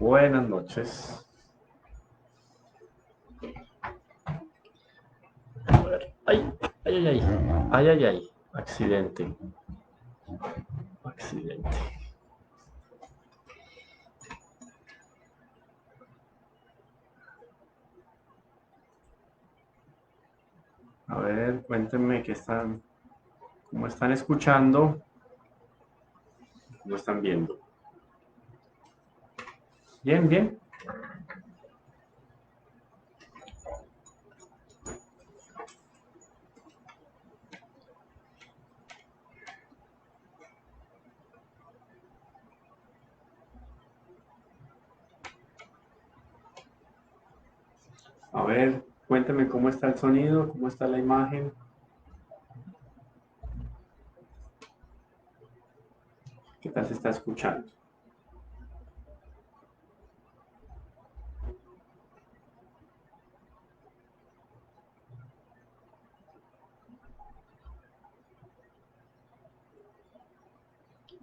Buenas noches. A ver. Ay, ay, ay, ay. Ay, ay, ay. Accidente. Accidente. A ver, cuéntenme cómo están escuchando, cómo están viendo. Bien, bien. A ver, cuéntenme cómo está el sonido, cómo está la imagen. ¿Qué tal se está escuchando?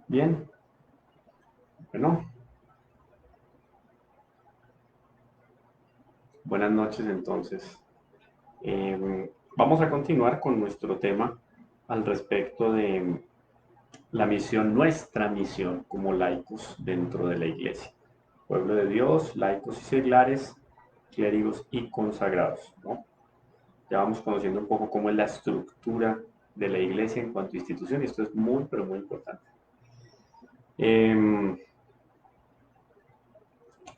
Bien. Bueno, buenas noches entonces. Vamos a continuar con nuestro tema al respecto de la misión, nuestra misión como laicos dentro de la iglesia. Pueblo de Dios, laicos y seglares, clérigos y consagrados, ¿no? Ya vamos conociendo un poco cómo es la estructura de la iglesia en cuanto a institución y esto es muy, pero muy importante.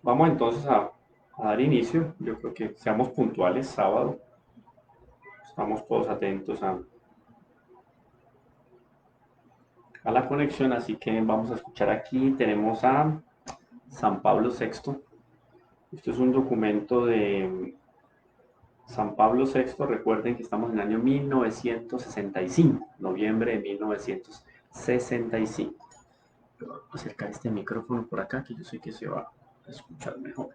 Vamos entonces a dar inicio. Yo creo que seamos puntuales, sábado. Estamos todos atentos a la conexión, así que vamos a escuchar aquí. Tenemos a San Pablo VI. Esto es un documento de San Pablo VI. Recuerden que estamos en el año 1965, noviembre de 1965. Voy a acercar este micrófono por acá, que yo sé que se va a escuchar mejor.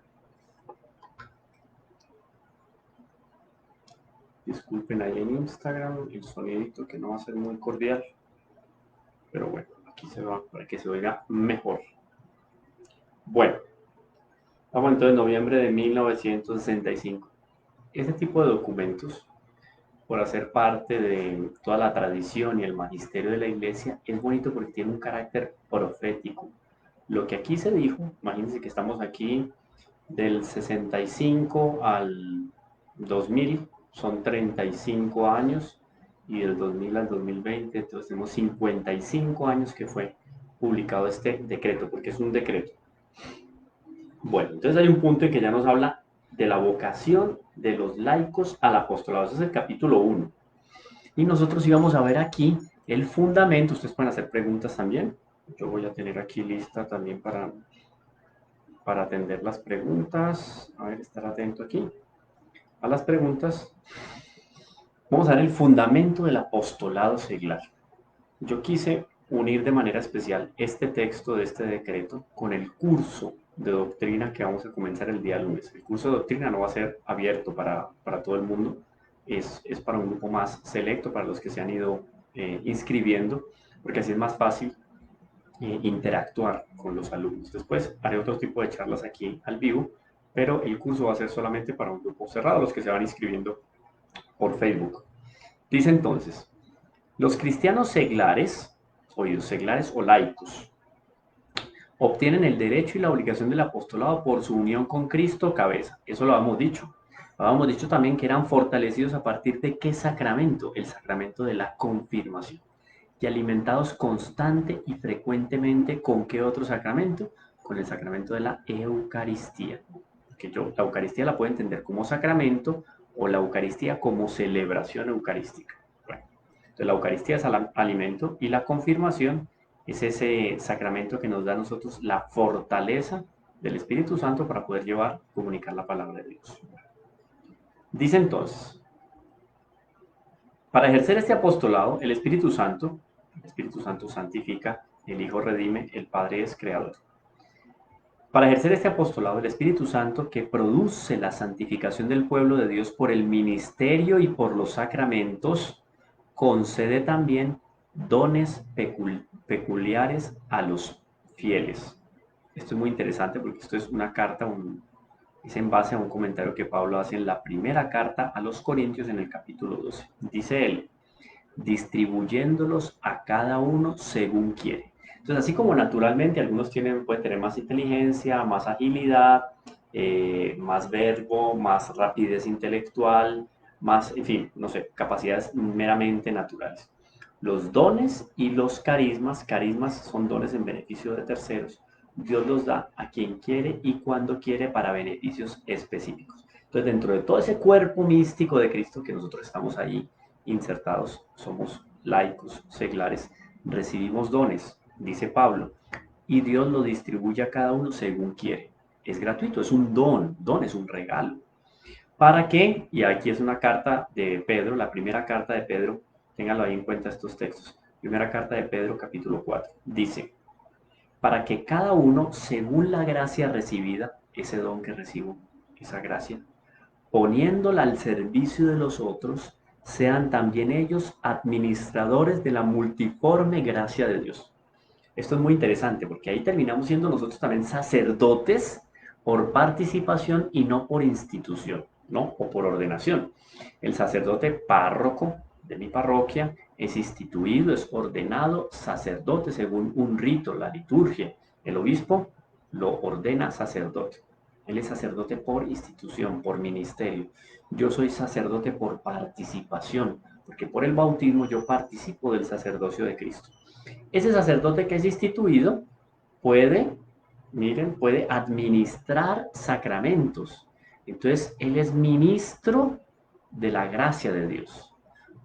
Disculpen ahí en Instagram el sonidito que no va a ser muy cordial, pero bueno, aquí se va para que se oiga mejor. Bueno, vamos entonces noviembre de 1965. Este tipo de documentos, por hacer parte de toda la tradición y el magisterio de la iglesia, es bonito porque tiene un carácter profético. Lo que aquí se dijo, imagínense que estamos aquí del 65 al 2000, son 35 años, y del 2000 al 2020, entonces tenemos 55 años que fue publicado este decreto, porque es un decreto. Bueno, entonces hay un punto en que ya nos habla de la vocación de los laicos al apostolado. Ese es el capítulo 1. Y nosotros íbamos a ver aquí el fundamento. Ustedes pueden hacer preguntas también. Yo voy a tener aquí lista también para atender las preguntas. A ver, estar atento aquí a las preguntas. Vamos a ver el fundamento del apostolado seglar. Yo quise unir de manera especial este texto de este decreto con el curso de doctrina que vamos a comenzar el día lunes. El curso de doctrina no va a ser abierto para todo el mundo, es para un grupo más selecto, para los que se han ido inscribiendo, porque así es más fácil interactuar con los alumnos. Después haré otro tipo de charlas aquí al vivo, pero el curso va a ser solamente para un grupo cerrado, los que se van inscribiendo por Facebook. Dice entonces, los cristianos seglares, oídos, seglares o laicos, obtienen el derecho y la obligación del apostolado por su unión con Cristo cabeza. Eso lo habíamos dicho. Habíamos dicho también que eran fortalecidos a partir de qué sacramento, el sacramento de la confirmación. Y alimentados constante y frecuentemente con qué otro sacramento, con el sacramento de la Eucaristía. Que yo la Eucaristía la puedo entender como sacramento o la Eucaristía como celebración eucarística. Bueno, entonces la Eucaristía es alimento y la confirmación es ese sacramento que nos da a nosotros la fortaleza del Espíritu Santo para poder llevar, comunicar la palabra de Dios. Dice entonces, para ejercer este apostolado, el Espíritu Santo santifica, el Hijo redime, el Padre es creador. Para ejercer este apostolado, el Espíritu Santo, que produce la santificación del pueblo de Dios por el ministerio y por los sacramentos, concede también dones peculiares a los fieles. Esto es muy interesante porque esto es una carta, es en base a un comentario que Pablo hace en la primera carta a los Corintios en el capítulo 12. Dice él, distribuyéndolos a cada uno según quiere. Entonces, así como naturalmente algunos pueden tener más inteligencia, más agilidad, más verbo, más rapidez intelectual, más, en fin, no sé, capacidades meramente naturales. Los dones y los carismas son dones en beneficio de terceros. Dios los da a quien quiere y cuando quiere para beneficios específicos. Entonces, dentro de todo ese cuerpo místico de Cristo que nosotros estamos ahí insertados, somos laicos, seglares, recibimos dones, dice Pablo, y Dios lo distribuye a cada uno según quiere. Es gratuito, es un don es un regalo. ¿Para qué? Y aquí es una carta de Pedro, la primera carta de Pedro, ténganlo ahí en cuenta estos textos. Primera carta de Pedro, capítulo 4, dice, para que cada uno, según la gracia recibida, ese don que recibo, esa gracia, poniéndola al servicio de los otros, sean también ellos administradores de la multiforme gracia de Dios. Esto es muy interesante porque ahí terminamos siendo nosotros también sacerdotes por participación y no por institución, ¿no? O por ordenación. El sacerdote párroco de mi parroquia es instituido, es ordenado sacerdote según un rito, la liturgia. El obispo lo ordena sacerdote. Él es sacerdote por institución, por ministerio. Yo soy sacerdote por participación, porque por el bautismo yo participo del sacerdocio de Cristo. Ese sacerdote que es instituido puede, miren, puede administrar sacramentos. Entonces, él es ministro de la gracia de Dios.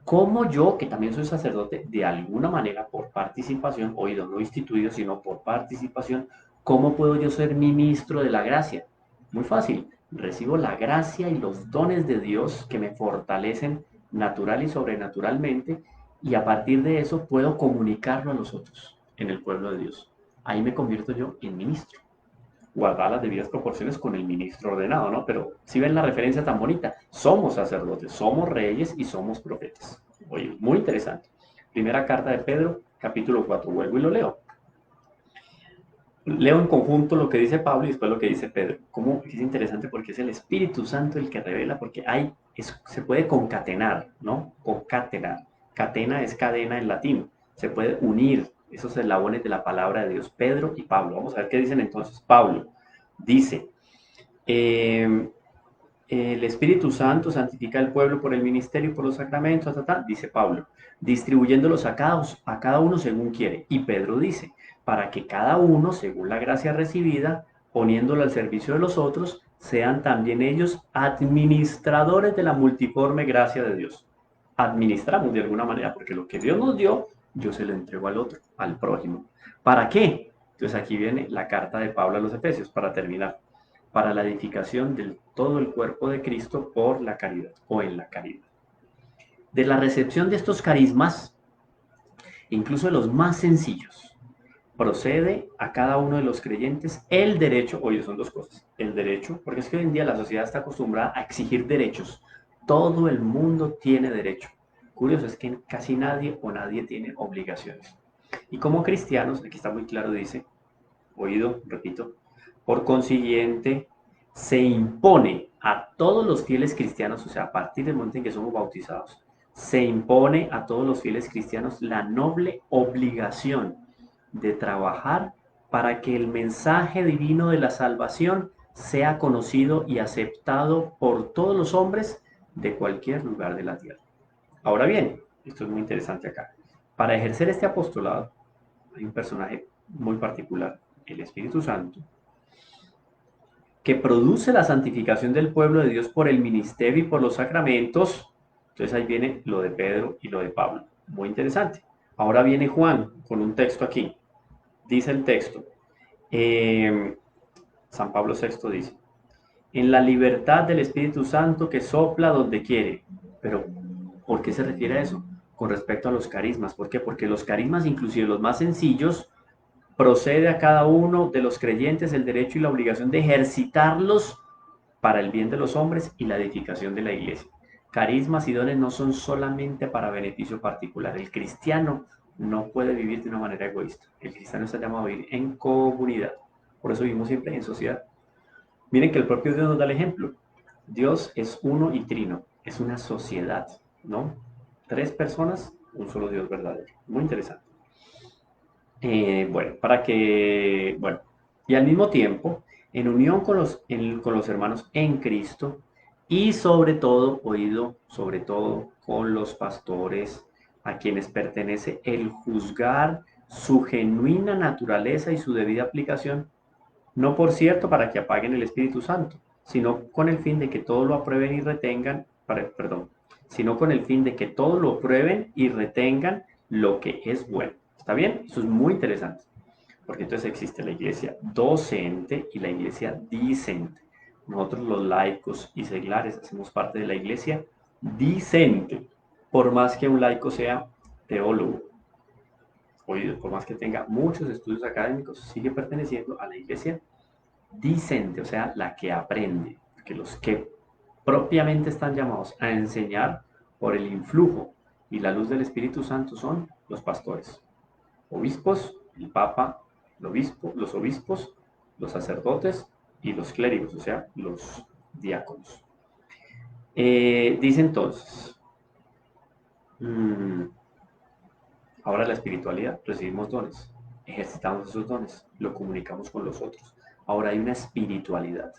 Como yo, que también soy sacerdote, de alguna manera por participación, oído, no instituido, sino por participación, ¿cómo puedo yo ser ministro de la gracia? Muy fácil, recibo la gracia y los dones de Dios que me fortalecen natural y sobrenaturalmente, y a partir de eso puedo comunicarlo a los otros en el pueblo de Dios. Ahí me convierto yo en ministro, guardar las debidas proporciones con el ministro ordenado, ¿no? Pero si ven la referencia tan bonita, somos sacerdotes, somos reyes y somos profetas. Oye, muy interesante. Primera carta de Pedro, capítulo 4, vuelvo y lo leo. Leo en conjunto lo que dice Pablo y después lo que dice Pedro. Como es interesante porque es el Espíritu Santo el que revela, porque se puede concatenar, ¿no? Concatenar. Catena es cadena en latín. Se puede unir esos eslabones de la palabra de Dios, Pedro y Pablo. Vamos a ver qué dicen entonces. Pablo dice, eh, el Espíritu Santo santifica al pueblo por el ministerio y por los sacramentos, dice Pablo, distribuyéndolos a cada uno según quiere. Y Pedro dice, para que cada uno, según la gracia recibida, poniéndolo al servicio de los otros, sean también ellos administradores de la multiforme gracia de Dios. Administramos de alguna manera, porque lo que Dios nos dio, yo se lo entrego al otro, al prójimo. ¿Para qué? Entonces aquí viene la carta de Pablo a los Efesios, para terminar, para la edificación de todo el cuerpo de Cristo por la caridad o en la caridad. De la recepción de estos carismas, incluso de los más sencillos, procede a cada uno de los creyentes el derecho, oye, son dos cosas, el derecho, porque es que hoy en día la sociedad está acostumbrada a exigir derechos. Todo el mundo tiene derecho. Curioso es que casi nadie o nadie tiene obligaciones. Y como cristianos, aquí está muy claro, dice, oído, repito, por consiguiente, se impone a todos los fieles cristianos, o sea, a partir del momento en que somos bautizados, se impone a todos los fieles cristianos la noble obligación de trabajar para que el mensaje divino de la salvación sea conocido y aceptado por todos los hombres de cualquier lugar de la tierra. Ahora bien, esto es muy interesante acá. Para ejercer este apostolado, hay un personaje muy particular, el Espíritu Santo, que produce la santificación del pueblo de Dios por el ministerio y por los sacramentos. Entonces ahí viene lo de Pedro y lo de Pablo. Muy interesante. Ahora viene Juan con un texto aquí. Dice el texto, San Pablo VI dice, en la libertad del Espíritu Santo que sopla donde quiere. Pero, ¿por qué se refiere a eso? Con respecto a los carismas. ¿Por qué? Porque los carismas, inclusive los más sencillos, procede a cada uno de los creyentes el derecho y la obligación de ejercitarlos para el bien de los hombres y la edificación de la iglesia. Carismas y dones no son solamente para beneficio particular. El cristiano no puede vivir de una manera egoísta. El cristiano está llamado a vivir en comunidad. Por eso vivimos siempre en sociedad. Miren que el propio Dios nos da el ejemplo. Dios es uno y trino, es una sociedad, ¿no? Tres personas, un solo Dios verdadero. Muy interesante. Bueno, y al mismo tiempo, en unión con los hermanos en Cristo y sobre todo con los pastores a quienes pertenece el juzgar su genuina naturaleza y su debida aplicación, no por cierto para que apaguen el Espíritu Santo, sino con el fin de que todo lo aprueben y retengan, perdón, sino con el fin de que todo lo prueben y retengan lo que es bueno. ¿Está bien? Eso es muy interesante, porque entonces existe la iglesia docente y la iglesia discente. Nosotros los laicos y seglares hacemos parte de la iglesia discente, por más que un laico sea teólogo, o por más que tenga muchos estudios académicos, sigue perteneciendo a la iglesia discente, o sea, la que aprende, que los que propiamente están llamados a enseñar por el influjo y la luz del Espíritu Santo son los pastores, obispos, el papa, los obispos, los sacerdotes y los clérigos, o sea, los diáconos. Dice entonces, mmm, ahora la espiritualidad, recibimos dones, ejercitamos esos dones, lo comunicamos con los otros. Ahora hay una espiritualidad.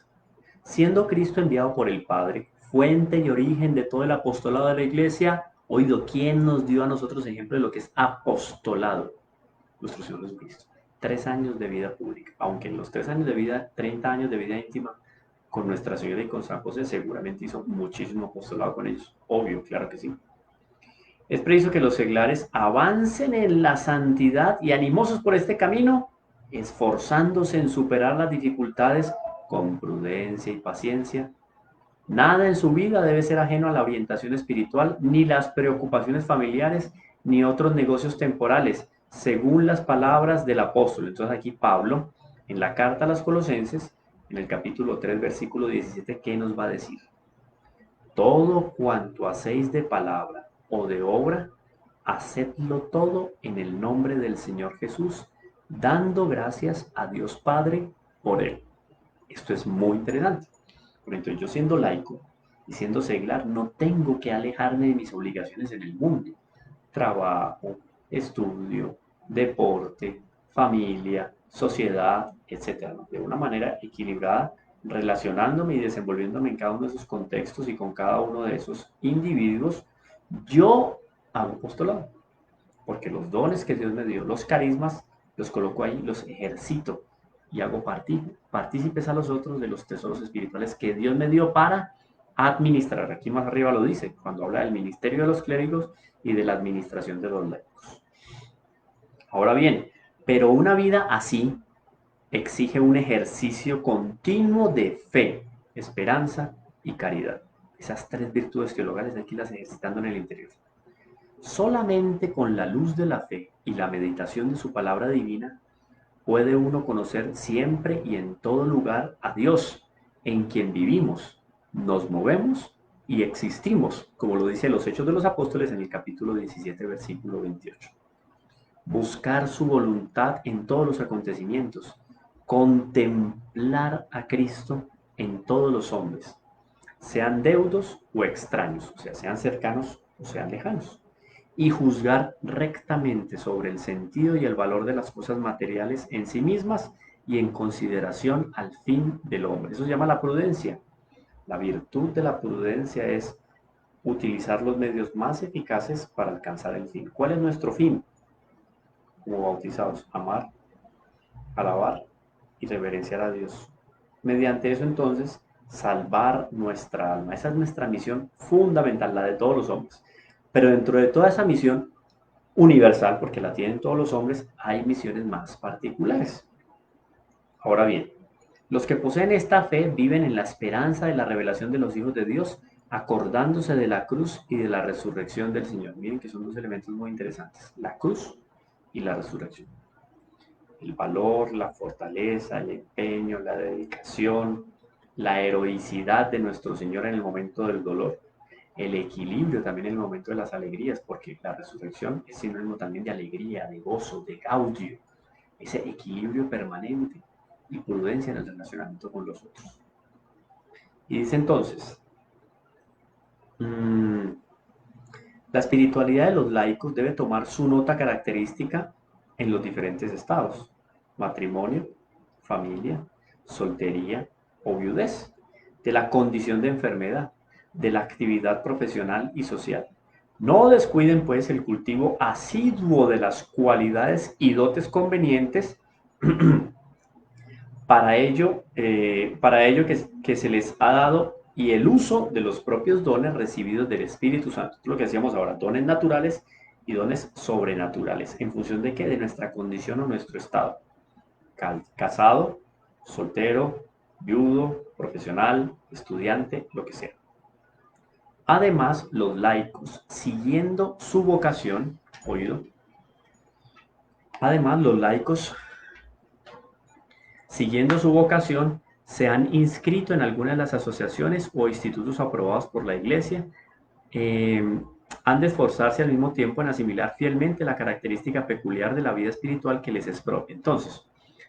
Siendo Cristo enviado por el Padre, fuente y origen de todo el apostolado de la Iglesia, oído, ¿quién nos dio a nosotros ejemplo de lo que es apostolado? Nuestro Señor Jesucristo. 3 años de vida pública, aunque en los 3 años de vida, 30 años de vida íntima con Nuestra Señora y con San José, seguramente hizo muchísimo apostolado con ellos. Obvio, claro que sí. Es preciso que los seglares avancen en la santidad y animosos por este camino, esforzándose en superar las dificultades con prudencia y paciencia. Nada en su vida debe ser ajeno a la orientación espiritual, ni las preocupaciones familiares, ni otros negocios temporales, según las palabras del apóstol. Entonces aquí Pablo, en la carta a los Colosenses, en el capítulo 3, versículo 17, ¿qué nos va a decir? Todo cuanto hacéis de palabra o de obra, hacedlo todo en el nombre del Señor Jesús, dando gracias a Dios Padre por él. Esto es muy interesante. Por ejemplo, yo siendo laico y siendo seglar, no tengo que alejarme de mis obligaciones en el mundo. Trabajo, estudio, deporte, familia, sociedad, etc. De una manera equilibrada, relacionándome y desenvolviéndome en cada uno de esos contextos y con cada uno de esos individuos, yo hago apostolado. Porque los dones que Dios me dio, los carismas, los coloco ahí, los ejercito y hago partícipes a los otros de los tesoros espirituales que Dios me dio para administrar. Aquí más arriba lo dice, cuando habla del ministerio de los clérigos y de la administración de los laicos. Ahora bien, pero una vida así exige un ejercicio continuo de fe, esperanza y caridad. Esas tres virtudes teologales aquí las ejercitando en el interior. Solamente con la luz de la fe y la meditación de su palabra divina puede uno conocer siempre y en todo lugar a Dios, en quien vivimos, nos movemos y existimos, como lo dice los Hechos de los Apóstoles en el capítulo 17, versículo 28. Buscar su voluntad en todos los acontecimientos, contemplar a Cristo en todos los hombres, sean deudos o extraños, o sea, sean cercanos o sean lejanos, y juzgar rectamente sobre el sentido y el valor de las cosas materiales en sí mismas y en consideración al fin del hombre. Eso se llama la prudencia. La virtud de la prudencia es utilizar los medios más eficaces para alcanzar el fin. ¿Cuál es nuestro fin? Como bautizados, amar, alabar y reverenciar a Dios. Mediante eso entonces, salvar nuestra alma. Esa es nuestra misión fundamental, la de todos los hombres. Pero dentro de toda esa misión universal, porque la tienen todos los hombres, hay misiones más particulares. Ahora bien, los que poseen esta fe viven en la esperanza de la revelación de los hijos de Dios, acordándose de la cruz y de la resurrección del Señor. Miren que son dos elementos muy interesantes, la cruz y la resurrección. El valor, la fortaleza, el empeño, la dedicación, la heroicidad de nuestro Señor en el momento del dolor, el equilibrio también en el momento de las alegrías, porque la resurrección es sinónimo también de alegría, de gozo, de gaudio, ese equilibrio permanente. y prudencia en el relacionamiento con los otros. Y dice entonces, la espiritualidad de los laicos debe tomar su nota característica en los diferentes estados: matrimonio, familia, soltería o viudez, de la condición de enfermedad, de la actividad profesional y social. No descuiden, pues, el cultivo asiduo de las cualidades y dotes convenientes para ello que se les ha dado, y el uso de los propios dones recibidos del Espíritu Santo. Lo que hacíamos ahora, dones naturales y dones sobrenaturales. ¿En función de qué? De nuestra condición o nuestro estado. Casado, soltero, viudo, profesional, estudiante, lo que sea. Además, los laicos, siguiendo su vocación, oído, además los laicos, siguiendo su vocación, se han inscrito en alguna de las asociaciones o institutos aprobados por la Iglesia. Han de esforzarse al mismo tiempo en asimilar fielmente la característica peculiar de la vida espiritual que les es propia. Entonces,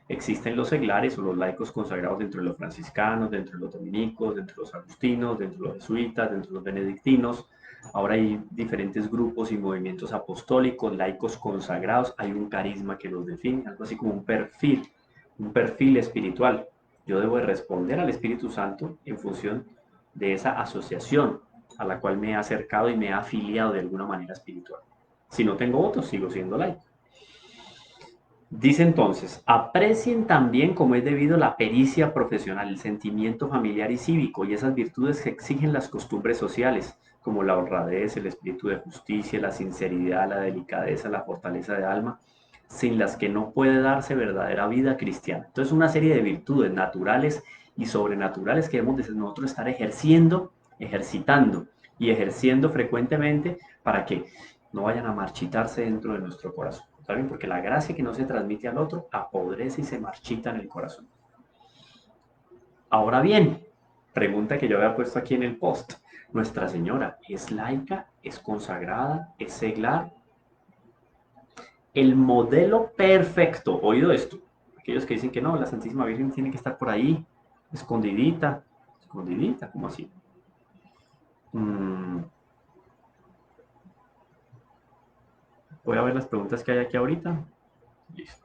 existen los seglares o los laicos consagrados dentro de los franciscanos, dentro de los dominicos, dentro de los agustinos, dentro de los jesuitas, dentro de los benedictinos. Ahora hay diferentes grupos y movimientos apostólicos, laicos consagrados. Hay un carisma que los define, algo así como un perfil espiritual. Yo debo de responder al Espíritu Santo en función de esa asociación a la cual me he acercado y me he afiliado de alguna manera espiritual. Si no tengo votos, sigo siendo laico. Dice entonces, aprecien también como es debido la pericia profesional, el sentimiento familiar y cívico y esas virtudes que exigen las costumbres sociales, como la honradez, el espíritu de justicia, la sinceridad, la delicadeza, la fortaleza de alma, sin las que no puede darse verdadera vida cristiana. Entonces, una serie de virtudes naturales y sobrenaturales que debemos de nosotros estar ejercitando y ejerciendo frecuentemente para que no vayan a marchitarse dentro de nuestro corazón. ¿Saben? Porque la gracia que no se transmite al otro apodrece y se marchita en el corazón. Ahora bien, pregunta que yo había puesto aquí en el post. ¿Nuestra Señora es laica, es consagrada, es seglar? El modelo perfecto, oído esto, aquellos que dicen que no, la Santísima Virgen tiene que estar por ahí, escondidita, ¿cómo así? Voy a ver las preguntas que hay aquí ahorita. Listo.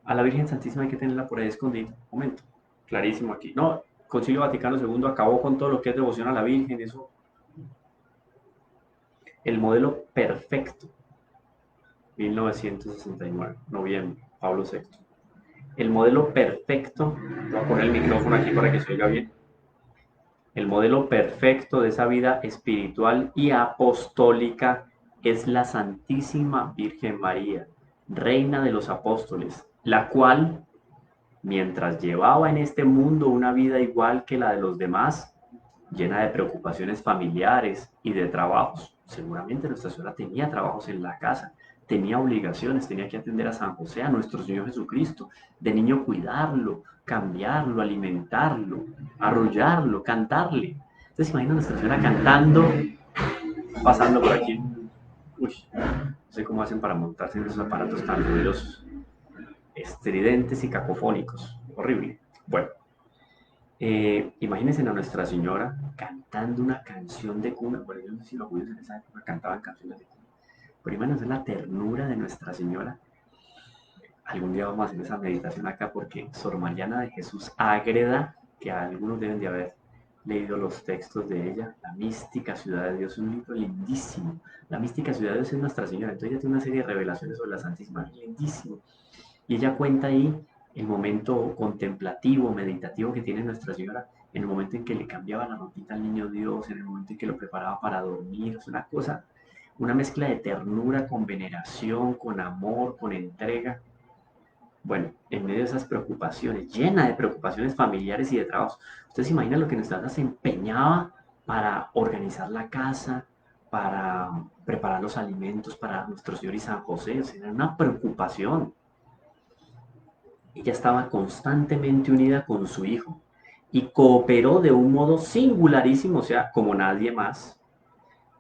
A la Virgen Santísima hay que tenerla por ahí escondida. Un momento. Clarísimo aquí. No, Concilio Vaticano II acabó con todo lo que es devoción a la Virgen, eso. El modelo perfecto. 1969, noviembre, Pablo VI. El modelo perfecto, voy a poner el micrófono aquí para que se oiga bien. El modelo perfecto de esa vida espiritual y apostólica es la Santísima Virgen María, Reina de los Apóstoles, la cual, mientras llevaba en este mundo una vida igual que la de los demás, llena de preocupaciones familiares y de trabajos. Seguramente Nuestra Señora tenía trabajos en la casa, tenía obligaciones, tenía que atender a San José, a nuestro Señor Jesucristo, de niño cuidarlo, cambiarlo, alimentarlo, arrullarlo, cantarle. Entonces imagina a Nuestra Señora cantando, pasando por aquí. Uy, no sé cómo hacen para montarse en esos aparatos tan ruidosos, estridentes y cacofónicos. Horrible. Bueno. Imagínense a Nuestra Señora cantando una canción de cuna. Bueno, yo no sé si los judíos en esa época cantaban canciones de cuna, pero imagínense la ternura de Nuestra Señora. Algún día vamos a hacer esa meditación acá porque Sor Mariana de Jesús Ágreda, que algunos deben de haber leído los textos de ella, La mística ciudad de Dios, es un libro lindísimo. La mística ciudad de Dios es Nuestra Señora, entonces ella tiene una serie de revelaciones sobre la Santísima, lindísimo. Y ella cuenta ahí el momento contemplativo, meditativo que tiene Nuestra Señora, en el momento en que le cambiaba la ropita al niño Dios, en el momento en que lo preparaba para dormir. Es una cosa, una mezcla de ternura con veneración, con amor, con entrega. Bueno, en medio de esas preocupaciones, llena de preocupaciones familiares y de trabajos. Ustedes se imaginan lo que Nuestra Señora se empeñaba para organizar la casa, para preparar los alimentos para nuestro Señor y San José. O sea, era una preocupación. Ella estaba constantemente unida con su hijo y cooperó de un modo singularísimo, o sea, como nadie más,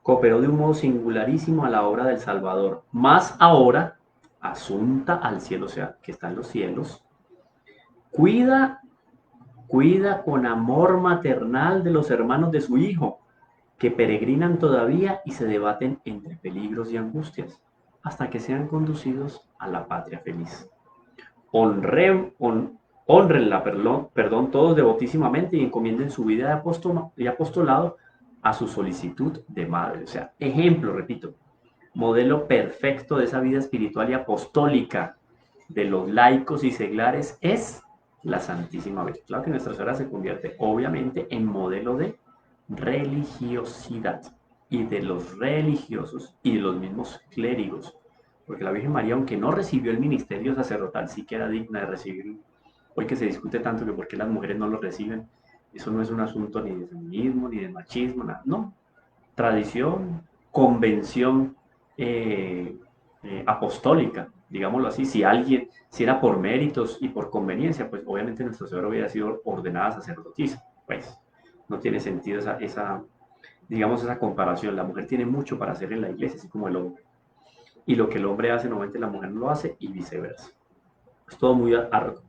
cooperó de un modo singularísimo a la obra del Salvador, más ahora asunta al cielo, o sea, que está en los cielos, Cuida con amor maternal de los hermanos de su hijo, que peregrinan todavía y se debaten entre peligros y angustias, hasta que sean conducidos a la patria feliz. Honrenla, perdón, todos devotísimamente y encomienden su vida de apostolado a su solicitud de madre. O sea, ejemplo, repito, modelo perfecto de esa vida espiritual y apostólica de los laicos y seglares es la Santísima Virgen. Claro que Nuestra Señora se convierte obviamente en modelo de religiosidad y de los religiosos y de los mismos clérigos, porque la Virgen María, aunque no recibió el ministerio sacerdotal, sí que era digna de recibirlo. Hoy que se discute tanto que por qué las mujeres no lo reciben, eso no es un asunto ni de feminismo, ni de machismo, nada, no. Tradición, convención apostólica, digámoslo así. Si era por méritos y por conveniencia, pues obviamente Nuestra Señora hubiera sido ordenada sacerdotisa. Pues no tiene sentido digamos, esa comparación. La mujer tiene mucho para hacer en la iglesia, así como el hombre. Y lo que el hombre hace, normalmente la mujer no lo hace y viceversa. Es todo muy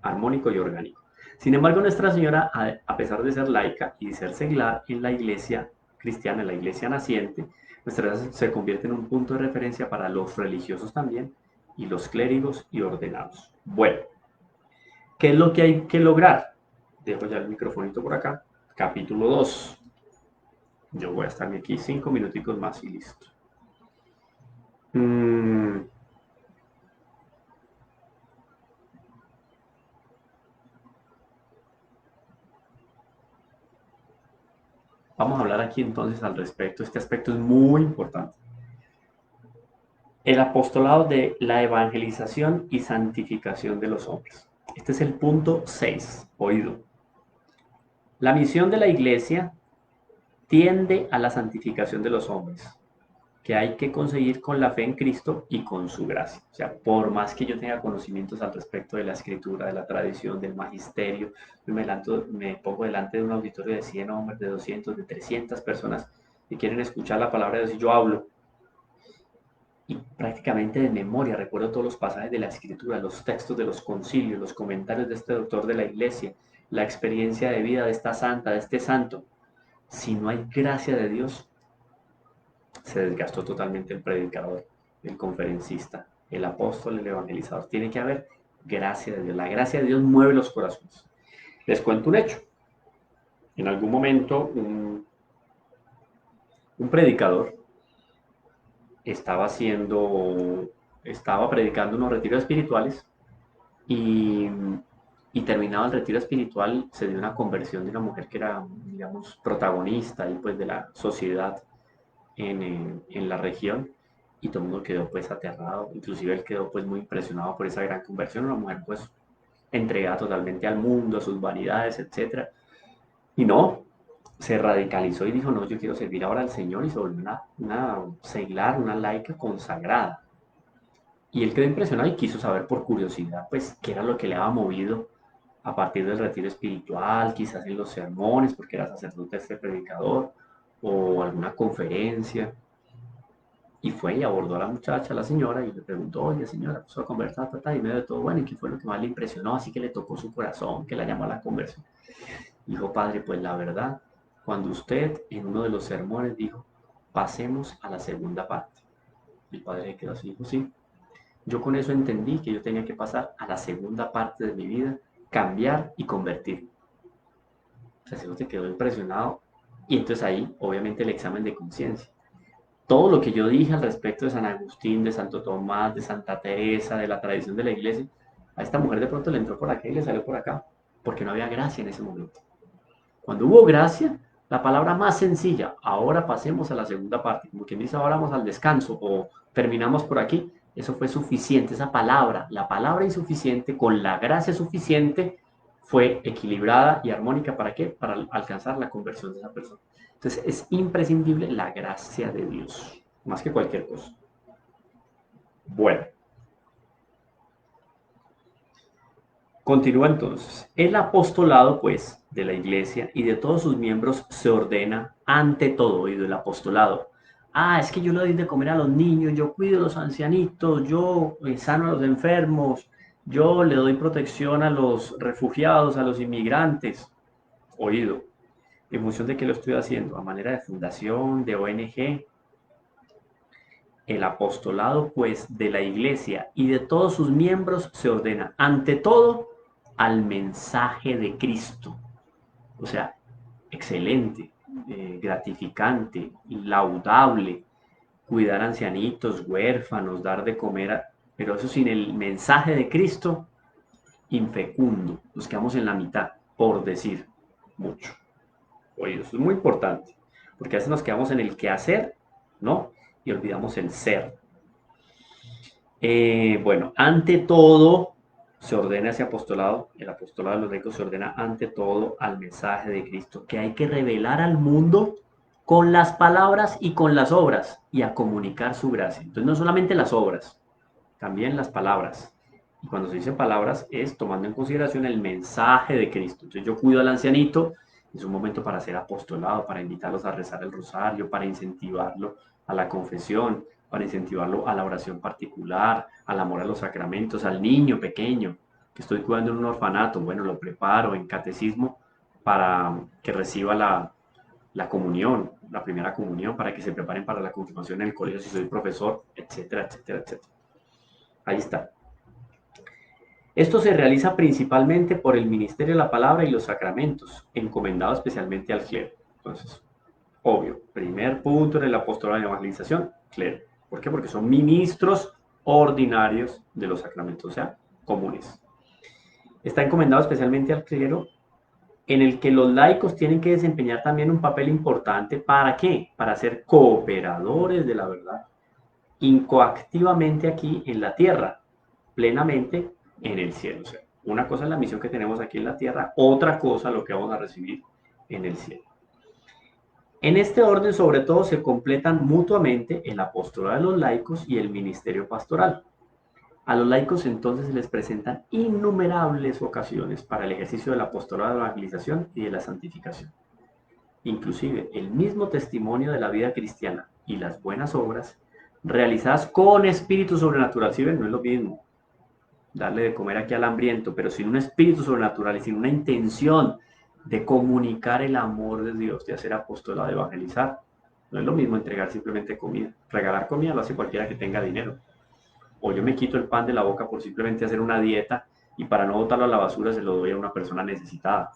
armónico y orgánico. Sin embargo, Nuestra Señora, a pesar de ser laica y de ser seglar en la iglesia cristiana, en la iglesia naciente, Nuestra Señora se convierte en un punto de referencia para los religiosos también y los clérigos y ordenados. Bueno, ¿qué es lo que hay que lograr? Dejo ya el microfonito por acá. Capítulo 2. Yo voy a estar aquí 5 minuticos más y listo. Vamos a hablar aquí entonces al respecto. Este aspecto es muy importante. El apostolado de la evangelización y santificación de los hombres. Este es el punto 6. Oído. La misión de la iglesia tiende a la santificación de los hombres, que hay que conseguir con la fe en Cristo y con su gracia. O sea, por más que yo tenga conocimientos al respecto de la escritura, de la tradición, del magisterio, me pongo delante de un auditorio de 100 hombres, de 200, de 300 personas que quieren escuchar la palabra de Dios y yo hablo. Y prácticamente de memoria recuerdo todos los pasajes de la escritura, los textos de los concilios, los comentarios de este doctor de la iglesia, la experiencia de vida de esta santa, de este santo. Si no hay gracia de Dios, se desgastó totalmente el predicador, el conferencista, el apóstol, el evangelizador. Tiene que haber gracia de Dios. La gracia de Dios mueve los corazones. Les cuento un hecho. En algún momento un predicador estaba predicando unos retiros espirituales y, y terminado el retiro espiritual se dio una conversión de una mujer que era, digamos, protagonista y pues de la sociedad en la región y todo el mundo quedó pues aterrado, inclusive él quedó pues muy impresionado por esa gran conversión, una mujer pues entregada totalmente al mundo, a sus vanidades, etcétera. Y no, se radicalizó y dijo, no, yo quiero servir ahora al Señor y se volvió una seglar, una laica consagrada. Y él quedó impresionado y quiso saber por curiosidad, pues, qué era lo que le había movido a partir del retiro espiritual, quizás en los sermones, porque era sacerdote este predicador, o alguna conferencia. Y fue y abordó a la muchacha, a la señora, y le preguntó, oye señora, puso a conversar, y medio de todo, bueno, ¿y qué fue lo que más le impresionó? Así que le tocó su corazón, que la llamó a la conversión. Dijo, padre, pues la verdad, cuando usted en uno de los sermones dijo, pasemos a la segunda parte. El padre quedó así, dijo, sí. Yo con eso entendí que yo tenía que pasar a la segunda parte de mi vida, cambiar y convertir. O sea, se quedó impresionado. Y entonces ahí, obviamente, el examen de conciencia. Todo lo que yo dije al respecto de San Agustín, de Santo Tomás, de Santa Teresa, de la tradición de la iglesia, a esta mujer de pronto le entró por acá y le salió por acá, porque no había gracia en ese momento. Cuando hubo gracia, la palabra más sencilla, ahora pasemos a la segunda parte, como quien dice, ahora vamos al descanso o terminamos por aquí, eso fue suficiente, esa palabra, la palabra insuficiente con la gracia suficiente fue equilibrada y armónica, ¿para qué? Para alcanzar la conversión de esa persona. Entonces es imprescindible la gracia de Dios, más que cualquier cosa. Bueno, continúa entonces. El apostolado, pues, de la iglesia y de todos sus miembros se ordena ante todo, y del apostolado. Ah, es que yo le doy de comer a los niños, yo cuido a los ancianitos, yo sano a los enfermos, Yo le doy protección a los refugiados, a los inmigrantes. Oído. ¿En función de qué lo estoy haciendo? A manera de fundación, de ONG. El apostolado, pues, de la Iglesia y de todos sus miembros se ordena, ante todo, al mensaje de Cristo. O sea, excelente, gratificante, laudable, cuidar ancianitos, huérfanos, dar de comer, pero eso sin el mensaje de Cristo, infecundo, nos quedamos en la mitad, por decir mucho. Oye, eso es muy importante, porque a veces nos quedamos en el qué hacer, ¿no? Y olvidamos el ser. Bueno, ante todo se ordena ese apostolado, el apostolado de los laicos se ordena ante todo al mensaje de Cristo, que hay que revelar al mundo con las palabras y con las obras y a comunicar su gracia. Entonces no solamente las obras, también las palabras. Y cuando se dice palabras es tomando en consideración el mensaje de Cristo. Entonces yo cuido al ancianito, es un momento para hacer apostolado, para invitarlos a rezar el rosario, para incentivarlo a la confesión, para incentivarlo a la oración particular, al amor a los sacramentos, al niño pequeño que estoy cuidando en un orfanato, bueno, lo preparo en catecismo para que reciba la comunión, la primera comunión, para que se preparen para la confirmación en el colegio si soy profesor, etcétera, etcétera, etcétera. Ahí está. Esto se realiza principalmente por el ministerio de la palabra y los sacramentos, encomendado especialmente al clero. Entonces, obvio, primer punto en el apostolado de evangelización, clero. ¿Por qué? Porque son ministros ordinarios de los sacramentos, o sea, comunes. Está encomendado especialmente al clero, en el que los laicos tienen que desempeñar también un papel importante. ¿Para qué? Para ser cooperadores de la verdad, incoactivamente aquí en la tierra, plenamente en el cielo. O sea, una cosa es la misión que tenemos aquí en la tierra, otra cosa lo que vamos a recibir en el cielo. En este orden, sobre todo, se completan mutuamente el apostolado de los laicos y el ministerio pastoral. A los laicos entonces se les presentan innumerables ocasiones para el ejercicio del apostolado de la evangelización y de la santificación. Inclusive el mismo testimonio de la vida cristiana y las buenas obras realizadas con espíritu sobrenatural. ¿Sí ven? No es lo mismo darle de comer aquí al hambriento, pero sin un espíritu sobrenatural y sin una intención de comunicar el amor de Dios, de hacer apostolado, de evangelizar. No es lo mismo entregar simplemente comida. Regalar comida lo hace cualquiera que tenga dinero. O yo me quito el pan de la boca por simplemente hacer una dieta y para no botarlo a la basura se lo doy a una persona necesitada.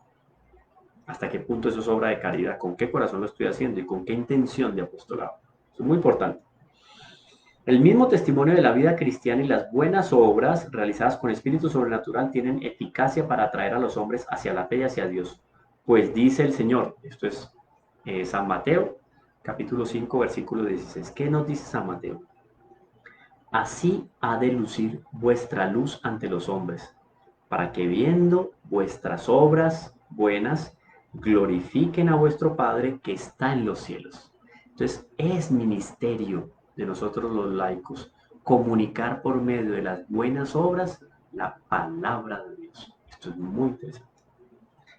¿Hasta qué punto eso es obra de caridad? ¿Con qué corazón lo estoy haciendo y con qué intención de apostolado? Eso es muy importante. El mismo testimonio de la vida cristiana y las buenas obras realizadas con espíritu sobrenatural tienen eficacia para atraer a los hombres hacia la fe y hacia Dios. Pues dice el Señor, esto es San Mateo, capítulo 5, versículo 16. ¿Qué nos dice San Mateo? Así ha de lucir vuestra luz ante los hombres, para que viendo vuestras obras buenas, glorifiquen a vuestro Padre que está en los cielos. Entonces, es ministerio de nosotros los laicos comunicar por medio de las buenas obras la palabra de Dios. Esto es muy interesante.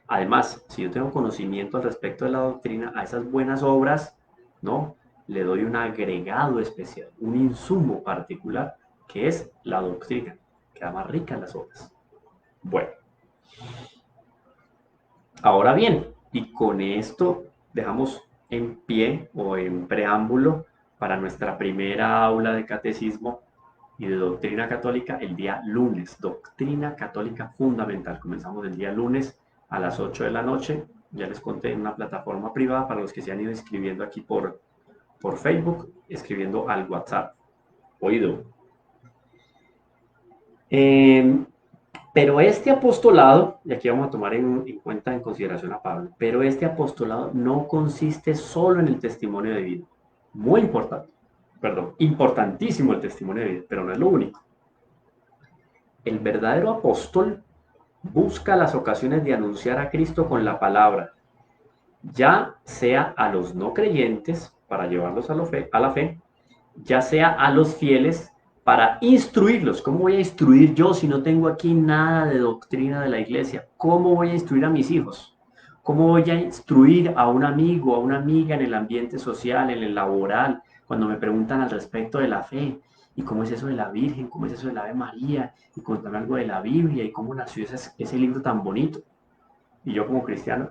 Además, si yo tengo conocimiento al respecto de la doctrina, a esas buenas obras, ¿no? Le doy un agregado especial, un insumo particular, que es la doctrina, que da más rica en las obras. Bueno, ahora bien, y con esto dejamos en pie o en preámbulo para nuestra primera aula de catecismo y de doctrina católica el día lunes, doctrina católica fundamental. Comenzamos el día lunes a las 8 de la noche. Ya les conté en una plataforma privada para los que se han ido inscribiendo aquí por Facebook, escribiendo al WhatsApp. Oído. Pero este apostolado, y aquí vamos a tomar en cuenta, en consideración a Pablo, pero este apostolado no consiste solo en el testimonio de vida. Muy importante, perdón, importantísimo el testimonio de vida, pero no es lo único. El verdadero apóstol busca las ocasiones de anunciar a Cristo con la palabra, ya sea a los no creyentes para llevarlos a la fe, ya sea a los fieles para instruirlos. ¿Cómo voy a instruir yo si no tengo aquí nada de doctrina de la iglesia? ¿Cómo voy a instruir a mis hijos? ¿Cómo voy a instruir a un amigo, a una amiga en el ambiente social, en el laboral, cuando me preguntan al respecto de la fe? ¿Y cómo es eso de la Virgen? ¿Cómo es eso de la Ave María? Y contame algo de la Biblia y cómo nació ese libro tan bonito. Y yo como cristiano,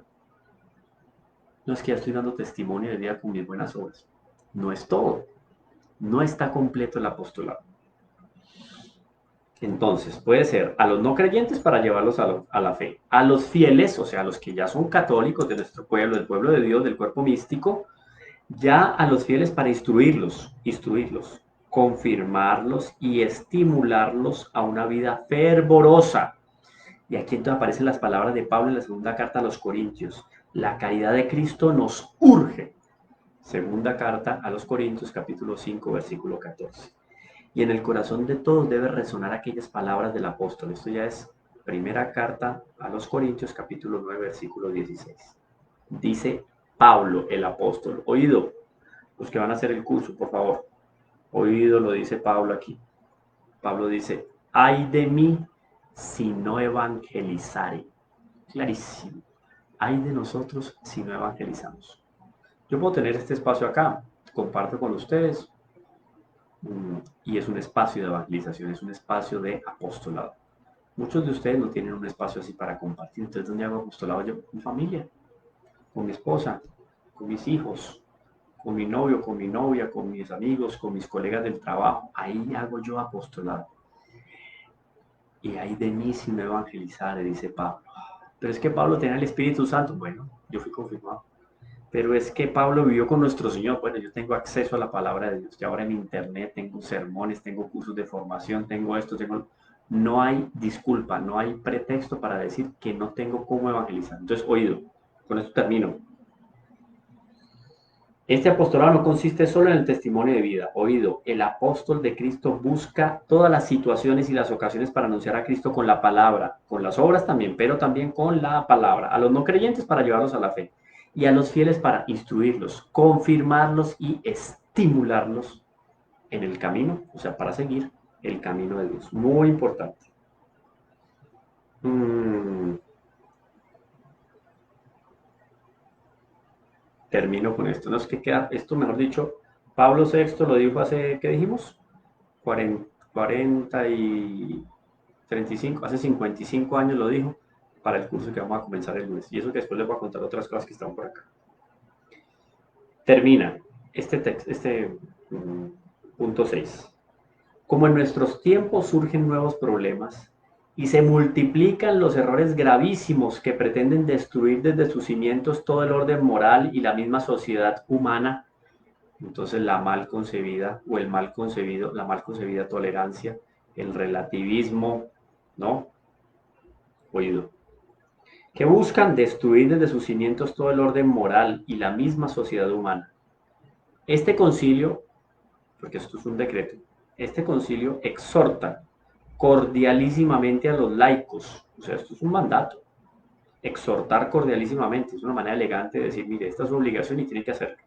no es que ya estoy dando testimonio de vida con mis buenas obras. No es todo. No está completo el apostolado. Entonces, puede ser a los no creyentes para llevarlos a la fe, a los fieles, o sea, a los que ya son católicos de nuestro pueblo, del pueblo de Dios, del cuerpo místico, ya a los fieles para instruirlos, confirmarlos y estimularlos a una vida fervorosa. Y aquí entonces aparecen las palabras de Pablo en la segunda carta a los Corintios. La caridad de Cristo nos urge. Segunda carta a los Corintios, capítulo 5, versículo 14. Y en el corazón de todos debe resonar aquellas palabras del apóstol. Esto ya es primera carta a los Corintios, capítulo 9, versículo 16. Dice Pablo, el apóstol. Oído, los que van a hacer el curso, por favor. Oído, lo dice Pablo aquí. Pablo dice, ay de mí si no evangelizare. Clarísimo. Ay de nosotros si no evangelizamos. Yo puedo tener este espacio acá, comparto con ustedes, y es un espacio de evangelización, es un espacio de apostolado. Muchos de ustedes no tienen un espacio así para compartir. Entonces, ¿dónde hago apostolado yo? Con mi familia, con mi esposa, con mis hijos, con mi novio, con mi novia, con mis amigos, con mis colegas del trabajo. Ahí hago yo apostolado. Y ahí de mí si no evangelizar, dice Pablo. Pero es que Pablo tenía el Espíritu Santo. Bueno, yo fui confirmado. Pero es que Pablo vivió con nuestro Señor. Bueno, yo tengo acceso a la palabra de Dios. Y ahora en internet tengo sermones, tengo cursos de formación, tengo esto, tengo... No hay disculpa, no hay pretexto para decir que no tengo cómo evangelizar. Entonces, oído, con esto termino. Este apostolado no consiste solo en el testimonio de vida. Oído, el apóstol de Cristo busca todas las situaciones y las ocasiones para anunciar a Cristo con la palabra, con las obras también, pero también con la palabra. A los no creyentes para llevarlos a la fe y a los fieles para instruirlos, confirmarlos y estimularlos en el camino, o sea, para seguir el camino de Dios. Muy importante. Termino con esto. No es que queda, esto mejor dicho, Pablo VI lo dijo hace, ¿qué dijimos? 40 y 35, hace 55 años lo dijo para el curso que vamos a comenzar el lunes. Y eso que después les voy a contar otras cosas que están por acá. Termina punto 6. Como en nuestros tiempos surgen nuevos problemas y se multiplican los errores gravísimos que pretenden destruir desde sus cimientos todo el orden moral y la misma sociedad humana, entonces la mal concebida o el mal concebido, la mal concebida tolerancia, el relativismo, ¿no? Oído. Que buscan destruir desde sus cimientos todo el orden moral y la misma sociedad humana. Este concilio, porque esto es un decreto, este concilio exhorta cordialísimamente a los laicos, o sea, esto es un mandato, exhortar cordialísimamente, es una manera elegante de decir, mire, esta es su obligación y tiene que hacerlo.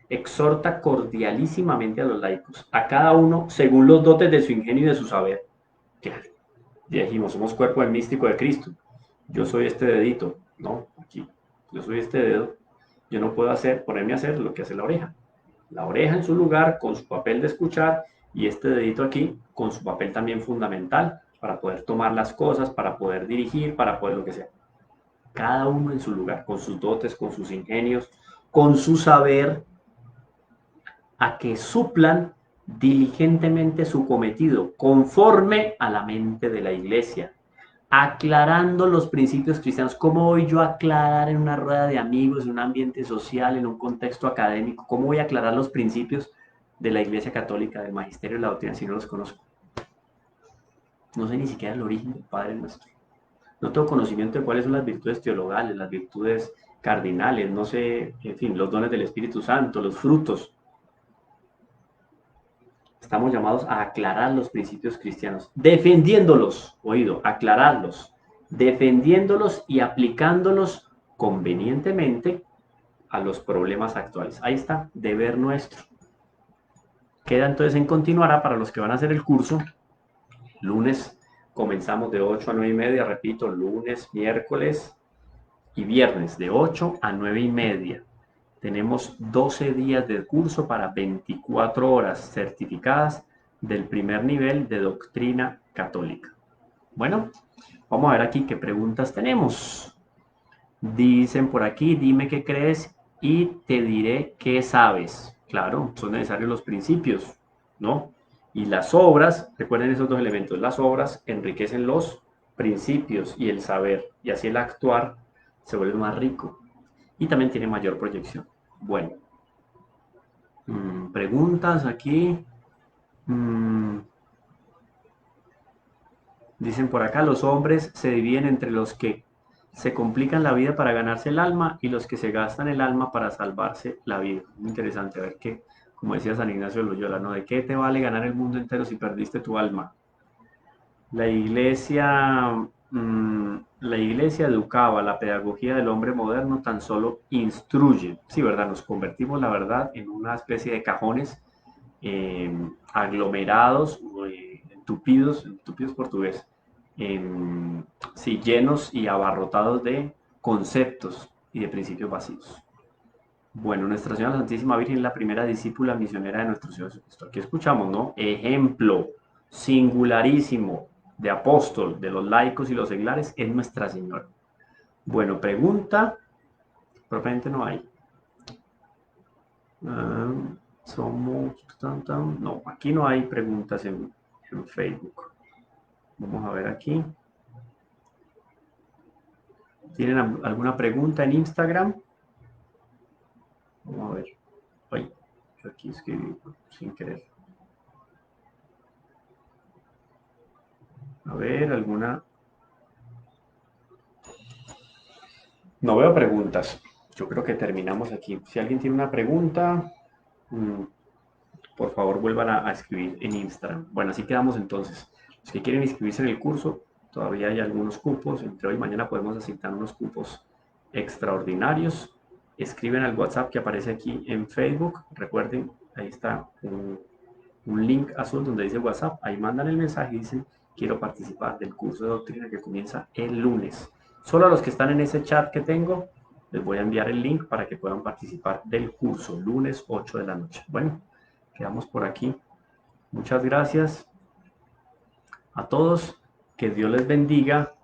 Exhorta cordialísimamente a los laicos, a cada uno según los dotes de su ingenio y de su saber. Claro, ya dijimos, somos cuerpo del místico de Cristo. Yo soy este dedito, ¿no? Aquí, yo soy este dedo. Yo no puedo ponerme a hacer lo que hace la oreja. La oreja en su lugar, con su papel de escuchar, y este dedito aquí, con su papel también fundamental, para poder tomar las cosas, para poder dirigir, para poder lo que sea. Cada uno en su lugar, con sus dotes, con sus ingenios, con su saber, a que suplan diligentemente su cometido, conforme a la mente de la iglesia, aclarando los principios cristianos. ¿Cómo voy yo a aclarar en una rueda de amigos, en un ambiente social, en un contexto académico? ¿Cómo voy a aclarar los principios de la Iglesia Católica, del Magisterio de la Doctrina, si no los conozco? No sé ni siquiera el origen del Padre Nuestro. No tengo conocimiento de cuáles son las virtudes teologales, las virtudes cardinales, no sé, en fin, los dones del Espíritu Santo, los frutos. Estamos llamados a aclarar los principios cristianos, defendiéndolos, oído, aclararlos, defendiéndolos y aplicándolos convenientemente a los problemas actuales. Ahí está, deber nuestro. Queda entonces en continuará para los que van a hacer el curso. Lunes comenzamos de 8 a 9 y media, repito, lunes, miércoles y viernes de 8 a 9 y media. Tenemos 12 días de curso para 24 horas certificadas del primer nivel de doctrina católica. Bueno, vamos a ver aquí qué preguntas tenemos. Dicen por aquí, dime qué crees y te diré qué sabes. Claro, son necesarios los principios, ¿no? Y las obras, recuerden esos dos elementos, las obras enriquecen los principios y el saber, y así el actuar se vuelve más rico y también tiene mayor proyección. Bueno, preguntas aquí. Mm, Dicen por acá, los hombres se dividen entre los que se complican la vida para ganarse el alma y los que se gastan el alma para salvarse la vida. Muy interesante, a ver qué, como decía San Ignacio de Loyola, ¿no? ¿De qué te vale ganar el mundo entero si perdiste tu alma? La iglesia educaba, la pedagogía del hombre moderno tan solo instruye. Sí, ¿verdad? Nos convertimos, la verdad, en una especie de cajones eh, aglomerados, entupidos portugués, sí, llenos y abarrotados de conceptos y de principios vacíos. Bueno, Nuestra Señora Santísima Virgen es la primera discípula misionera de nuestro Señor Jesucristo. Aquí escuchamos, ¿no? Ejemplo singularísimo de apóstol de los laicos y los seglares es Nuestra Señora. Bueno, pregunta, propiamente no hay. Ah, somos no, aquí no hay preguntas en Facebook. Vamos a ver aquí. ¿Tienen alguna pregunta en Instagram? Vamos a ver. Ay, yo aquí escribí sin querer. A ver, alguna. No veo preguntas. Yo creo que terminamos aquí. Si alguien tiene una pregunta, por favor vuelvan a escribir en Instagram. Bueno, así quedamos entonces. Los que quieren inscribirse en el curso, todavía hay algunos cupos. Entre hoy y mañana podemos asignar unos cupos extraordinarios. Escriben al WhatsApp que aparece aquí en Facebook. Recuerden, ahí está un link azul donde dice WhatsApp. Ahí mandan el mensaje y dicen, quiero participar del curso de doctrina que comienza el lunes. Solo a los que están en ese chat que tengo, les voy a enviar el link para que puedan participar del curso, lunes 8 de la noche. Bueno, quedamos por aquí. Muchas gracias a todos. Que Dios les bendiga.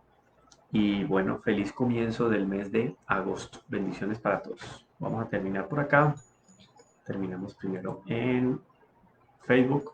Y bueno, feliz comienzo del mes de agosto. Bendiciones para todos. Vamos a terminar por acá. Terminamos primero en Facebook.